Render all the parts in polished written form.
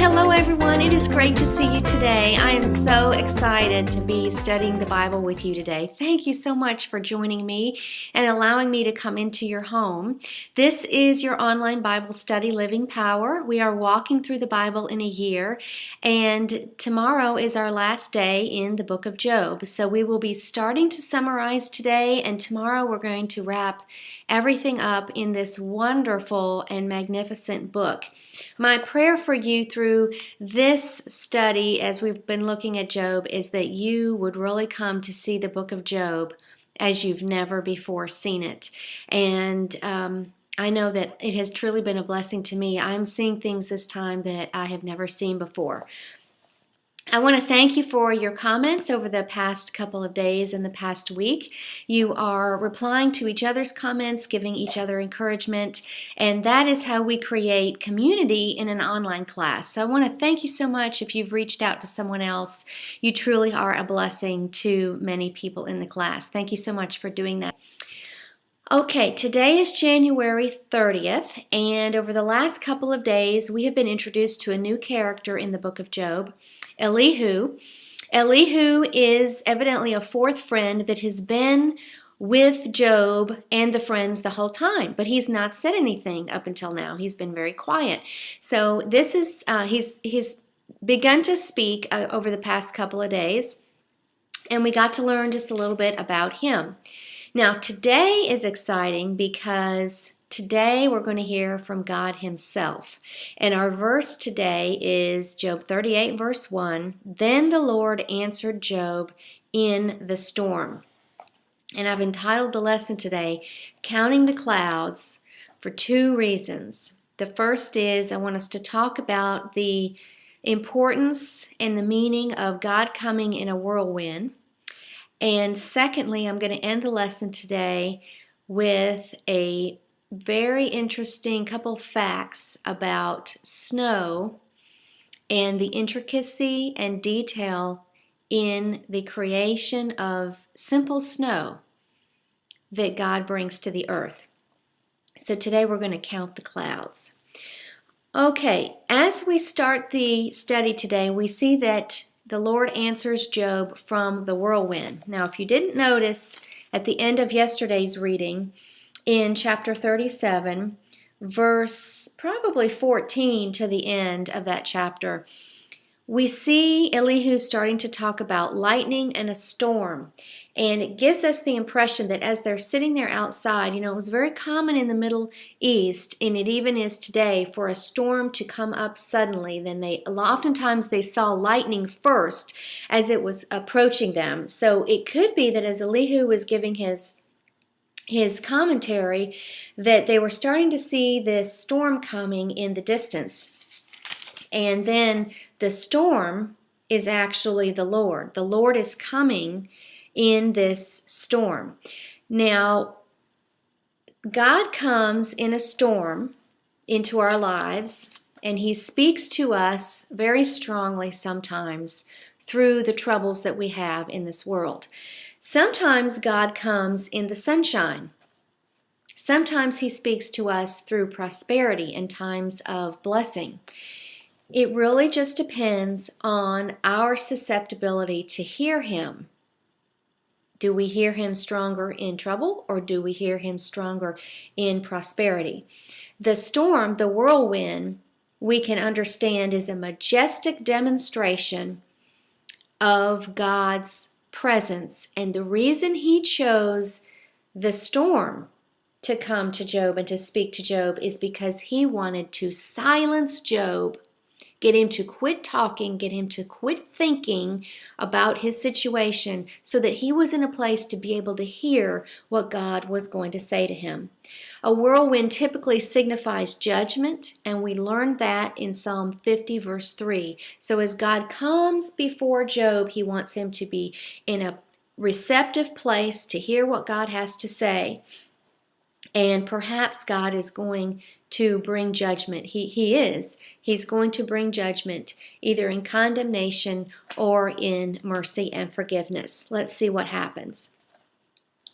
Hello everyone, it is great to see you today. I am so excited to be studying the Bible with you today. Thank you so much for joining me and allowing me to come into your home. This is your online Bible study, Living Power. We are walking through the Bible in a year, and tomorrow is our last day in the book of Job. So we will be starting to summarize today, and tomorrow we're going to wrap everything up in this wonderful and magnificent book. My prayer for you through this study as we've been looking at Job is that you would really come to see the book of Job as you've never before seen it. And I know that it has truly been a blessing to me. I'm seeing things this time that I have never seen before. I want to thank you for your comments over the past couple of days and the past week. You are replying to each other's comments, giving each other encouragement, and that is how we create community in an online class. So I want to thank you so much if you've reached out to someone else. You truly are a blessing to many people in the class. Thank you so much for doing that. Okay, today is January 30th, and over the last couple of days, we have been introduced to a new character in the book of Job, Elihu. Elihu is evidently a fourth friend that has been with Job and the friends the whole time, but he's not said anything up until now. He's been very quiet. So this is he's begun to speak over the past couple of days, and we got to learn just a little bit about him. Now, today is exciting because today we're going to hear from God himself. And our verse today is Job 38, verse 1. Then the Lord answered Job in the storm. And I've entitled the lesson today, Counting the Clouds, for two reasons. The first is I want us to talk about the importance and the meaning of God coming in a whirlwind. And secondly, I'm going to end the lesson today with a very interesting couple facts about snow and the intricacy and detail in the creation of simple snow that God brings to the earth. So today we're going to count the clouds. Okay, as we start the study today, we see that the Lord answers Job from the whirlwind. Now, if you didn't notice at the end of yesterday's reading, in chapter 37, verse probably 14 to the end of that chapter, we see Elihu starting to talk about lightning and a storm. And it gives us the impression that as they're sitting there outside, it was very common in the Middle East, and it even is today, for a storm to come up suddenly. Then oftentimes they saw lightning first as it was approaching them. So it could be that as Elihu was giving his commentary, that they were starting to see this storm coming in the distance. And then the storm is actually the Lord. The Lord is coming in this storm. Now, God comes in a storm into our lives, and he speaks to us very strongly sometimes through the troubles that we have in this world. Sometimes God comes in the sunshine. Sometimes he speaks to us through prosperity and times of blessing. It really just depends on our susceptibility to hear him. Do we hear him stronger in trouble, or do we hear him stronger in prosperity? The storm, the whirlwind, we can understand is a majestic demonstration of God's presence. And the reason he chose the storm to come to Job and to speak to Job is because he wanted to silence Job, get him to quit talking, get him to quit thinking about his situation so that he was in a place to be able to hear what God was going to say to him. A whirlwind typically signifies judgment, and we learned that in Psalm 50, verse 3. So as God comes before Job, he wants him to be in a receptive place to hear what God has to say. And perhaps God is going to bring judgment. He is. He's going to bring judgment either in condemnation or in mercy and forgiveness. Let's see what happens.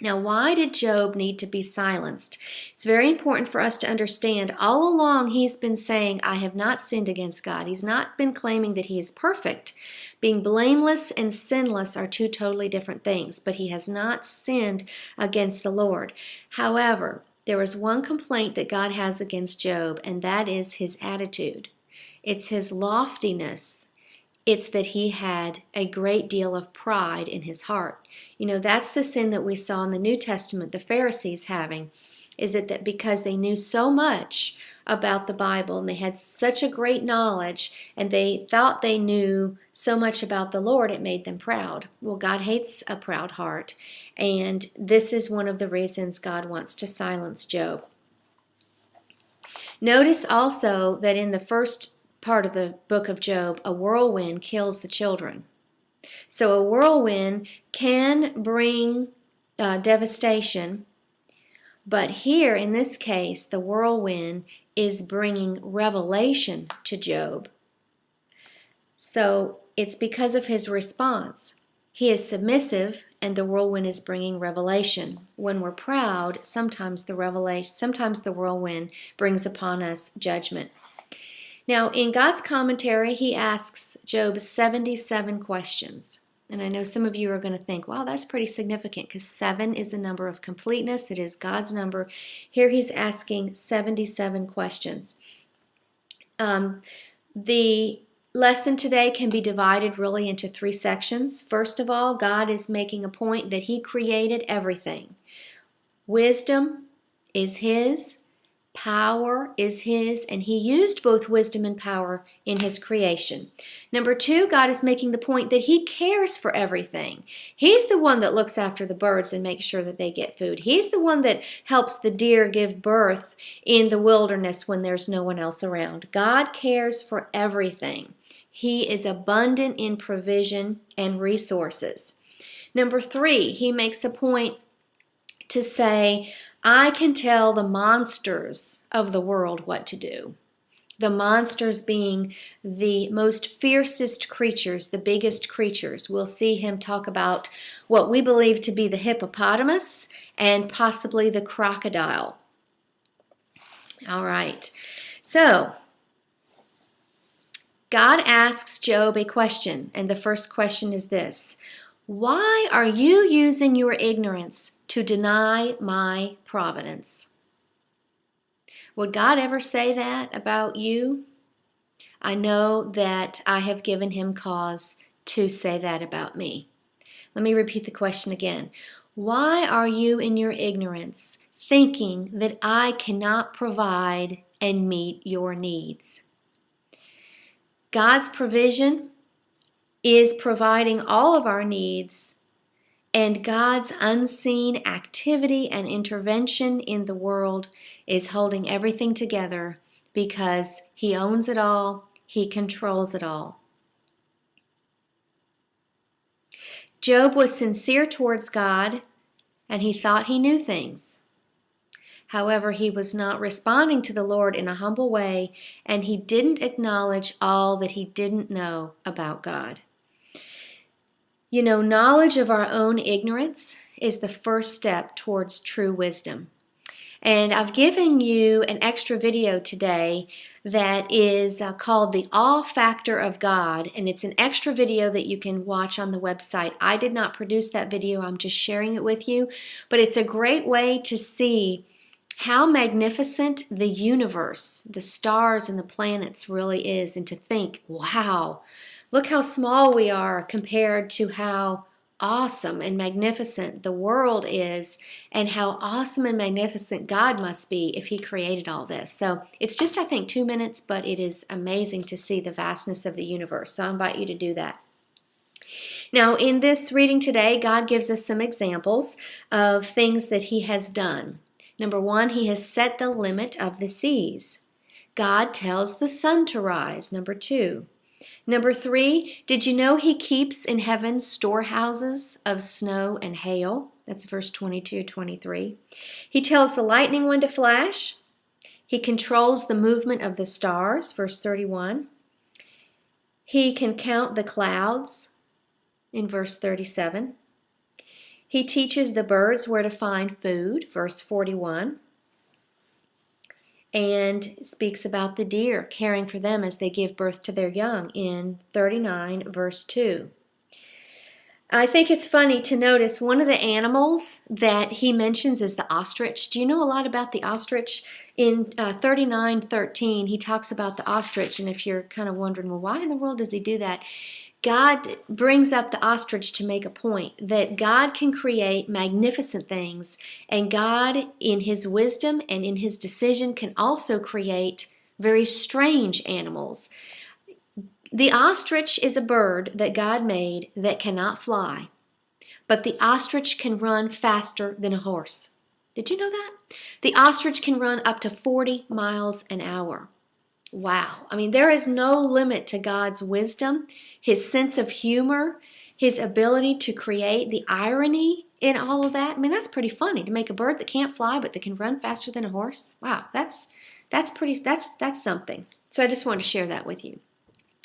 Now, why did Job need to be silenced? It's very important for us to understand all along he's been saying, I have not sinned against God. He's not been claiming that he is perfect. Being blameless and sinless are two totally different things, but he has not sinned against the Lord. However, there is one complaint that God has against Job, and that is his attitude. It's his loftiness. It's that he had a great deal of pride in his heart. You know, that's the sin that we saw in the New Testament, the Pharisees having, is it that because they knew so much about the Bible and they had such a great knowledge and they thought they knew so much about the Lord, it made them proud. Well, God hates a proud heart, and this is one of the reasons God wants to silence Job. Notice also that in the first part of the book of Job, a whirlwind kills the children. So a whirlwind can bring devastation, but here in this case, the whirlwind is bringing revelation to Job. So it's because of his response. He is submissive, and the whirlwind is bringing revelation. When we're proud, sometimes the whirlwind brings upon us judgment. Now, in God's commentary, he asks Job 77 questions. And I know some of you are going to think, wow, that's pretty significant because 7 is the number of completeness. It is God's number. Here he's asking 77 questions. The lesson today can be divided really into 3 sections. First of all, God is making a point that he created everything. Wisdom is his. Power is his, and he used both wisdom and power in his creation. Number 2, God is making the point that he cares for everything. He's the one that looks after the birds and makes sure that they get food. He's the one that helps the deer give birth in the wilderness when there's no one else around. God cares for everything. He is abundant in provision and resources. Number 3, he makes a point to say, I can tell the monsters of the world what to do. The monsters being the most fiercest creatures, the biggest creatures. We'll see him talk about what we believe to be the hippopotamus and possibly the crocodile. All right. So, God asks Job a question, and the first question is this: why are you using your ignorance to deny my providence? Would God ever say that about you? I know that I have given him cause to say that about me. Let me repeat the question again. Why are you in your ignorance thinking that I cannot provide and meet your needs? God's provision is providing all of our needs, and God's unseen activity and intervention in the world is holding everything together because he owns it all, he controls it all. Job was sincere towards God, and he thought he knew things. However, he was not responding to the Lord in a humble way, and he didn't acknowledge all that he didn't know about God. You know, knowledge of our own ignorance is the first step towards true wisdom. And I've given you an extra video today that is called The Awe Factor of God, and it's an extra video that you can watch on the website. I did not produce that video, I'm just sharing it with you, but it's a great way to see how magnificent the universe, the stars and the planets really is, and to think, wow, look how small we are compared to how awesome and magnificent the world is, and how awesome and magnificent God must be if he created all this. So it's just, I think, 2 minutes, but it is amazing to see the vastness of the universe. So I invite you to do that. Now, in this reading today, God gives us some examples of things that he has done. Number 1, he has set the limit of the seas. God tells the sun to rise. Number 2. Number 3, did you know he keeps in heaven storehouses of snow and hail? That's verse 22-23. He tells the lightning when to flash. He controls the movement of the stars, verse 31. He can count the clouds, in verse 37. He teaches the birds where to find food, verse 41, and speaks about the deer, caring for them as they give birth to their young in 39, verse 2. I think it's funny to notice one of the animals that he mentions is the ostrich. Do you know a lot about the ostrich? In 39:13, he talks about the ostrich, and if you're kind of wondering, well, why in the world does he do that? God brings up the ostrich to make a point that God can create magnificent things, and God, in His wisdom and in His decision, can also create very strange animals. The ostrich is a bird that God made that cannot fly, but the ostrich can run faster than a horse. Did you know that? The ostrich can run up to 40 miles an hour. Wow. I mean, there is no limit to God's wisdom, His sense of humor, His ability to create the irony in all of that. I mean, that's pretty funny to make a bird that can't fly but that can run faster than a horse. Wow, that's something. So I just wanted to share that with you.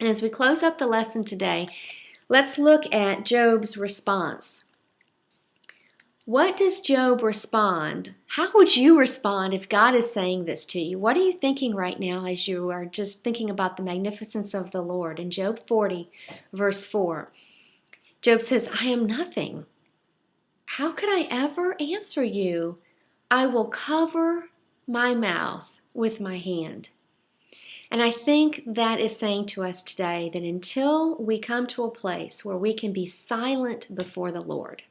And as we close up the lesson today, let's look at Job's response. What does Job respond? How would you respond if God is saying this to you? What are you thinking right now as you are just thinking about the magnificence of the Lord? In Job 40, verse 4, Job says, I am nothing. How could I ever answer you? I will cover my mouth with my hand. And I think that is saying to us today that until we come to a place where we can be silent before the Lord,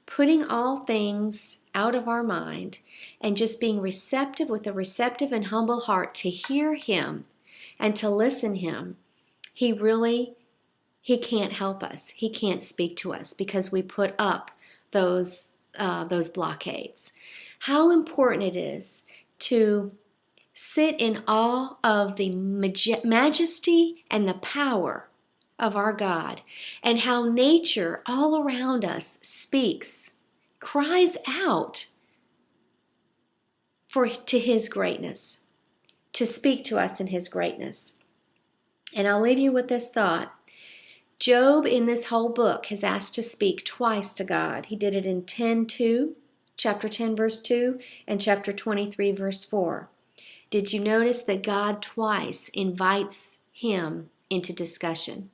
putting all things out of our mind and just being receptive with a receptive and humble heart to hear Him and to listen Him, He can't help us. He can't speak to us because we put up those blockades. How important it is to sit in awe of the majesty and the power of our God, and how nature all around us speaks, cries out to His greatness, to speak to us in His greatness. And I'll leave you with this thought. Job in this whole book has asked to speak twice to God. He did it in chapter 10 verse 2 and chapter 23 verse 4. Did you notice that God twice invites him into discussion?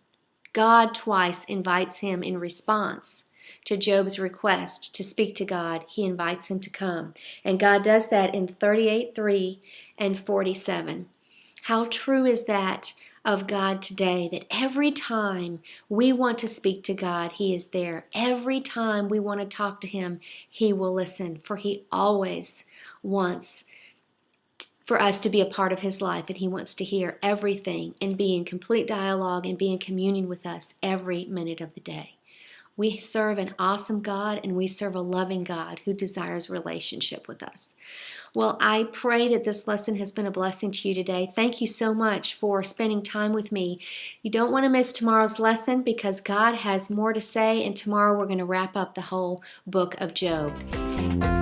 God twice invites him in response to Job's request to speak to God. He invites him to come. And God does that in 38:3 and 47. How true is that of God today, that every time we want to speak to God, He is there. Every time we want to talk to Him, He will listen, for He always wants for us to be a part of His life, and He wants to hear everything and be in complete dialogue and be in communion with us every minute of the day. We serve an awesome God, and we serve a loving God who desires relationship with us. Well, I pray that this lesson has been a blessing to you today. Thank you so much for spending time with me. You don't want to miss tomorrow's lesson because God has more to say, and tomorrow we're going to wrap up the whole book of Job.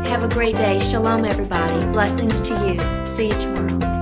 Have a great day. Shalom, everybody. Blessings to you. See you tomorrow.